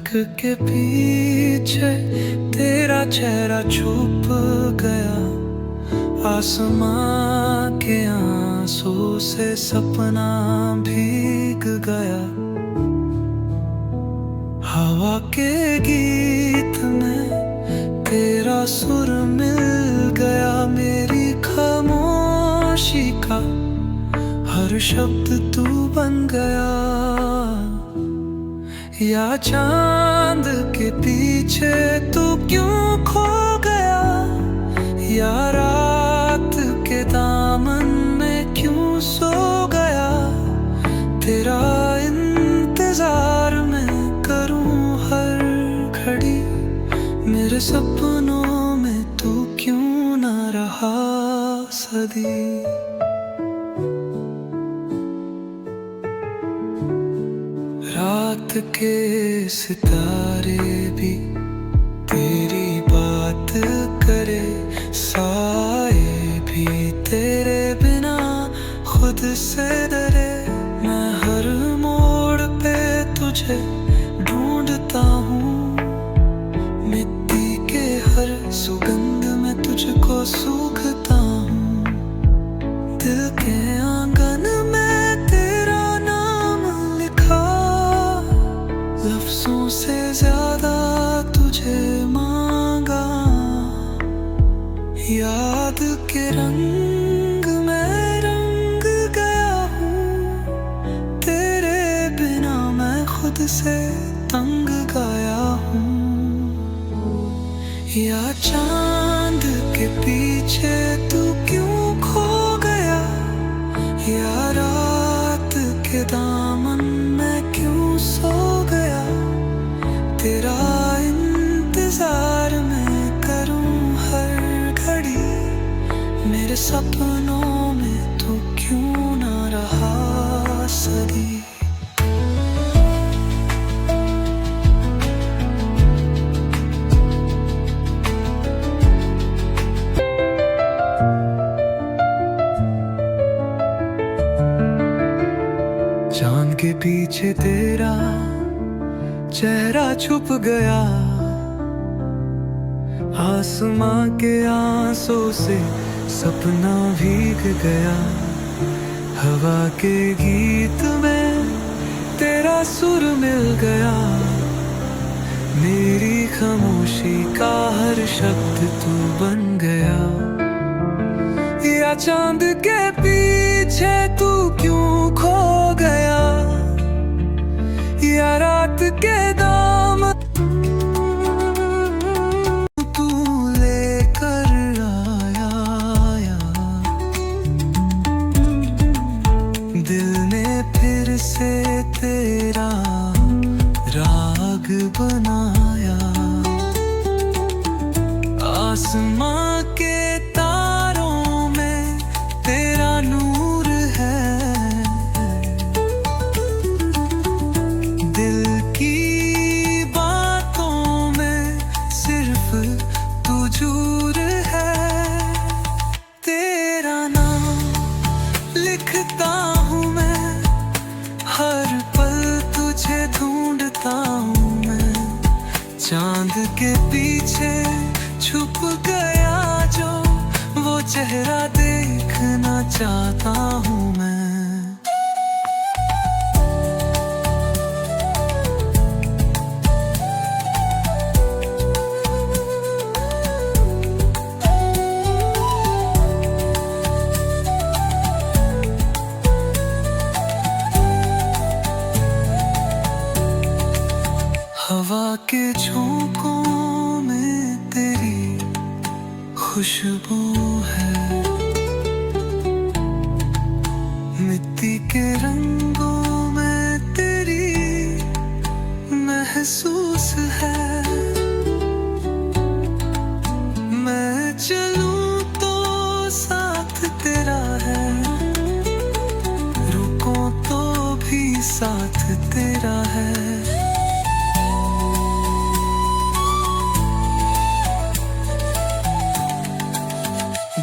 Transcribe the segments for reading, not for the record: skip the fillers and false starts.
इश्क के पीछे तेरा चेहरा छुप गया, आसमां के आंसू से सपना भीग गया। हवा के गीत में तेरा सुर मिल गया, मेरी खामोशी का हर शब्द तू बन गया। या चांद के पीछे तू क्यों खो गया, या रात के दामन में क्यों सो गया। तेरा इंतजार मैं करूं हर घड़ी, मेरे सपनों में तू क्यों ना रहा सदी। रात के सितारे भी तेरी बात करे, साए भी तेरे बिना खुद से डरे। मैं हर मोड़ पे तुझे ढूंढता हूँ, मिट्टी के हर सुगंध में तुझको सूखता हूँ। दिल के आंगन में तेरा नाम लिखा, लफ्जों से ज्यादा तुझे मांगा। याद के रंग में रंग गया हूँ, तेरे बिना मैं खुद से तंग गया हूँ। या चांद के पीछे तू क्यों खो गया, या रात के दामन में क्यों सो गया। तेरा इंतजार मैं करूं हर घड़ी, मेरे सपनों में तू क्यों ना रहा सदी। चांद के पीछे तेरा चेहरा छुप गया, आसमां के आंसू से सपना भीग गया। हवा के गीत में तेरा सुर मिल गया, मेरी खामोशी का हर शब्द तू बन गया। या चांद के पीछे तू क्यों खो गया, या रात के दाम तू लेकर आया। दिल ने फिर से तेरा राग बनाया, आसमां के तारों में तेरा नूर है। दिल की बातों में सिर्फ तू जूर है। तेरा नाम लिखता हूँ मैं, हर पल तुझे ढूंढता हूँ मैं। चांद के पीछे छुप गया जो वो चेहरा देखना चाहता हूँ मैं। हवा के झोंकों में तेरी खुशबू है, मिट्टी के रंगों में तेरी महसूस है। मैं चलूं तो साथ तेरा है, रुको तो भी साथ तेरा है।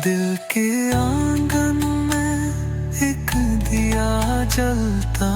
दिल के आंगन में एक दिया जलता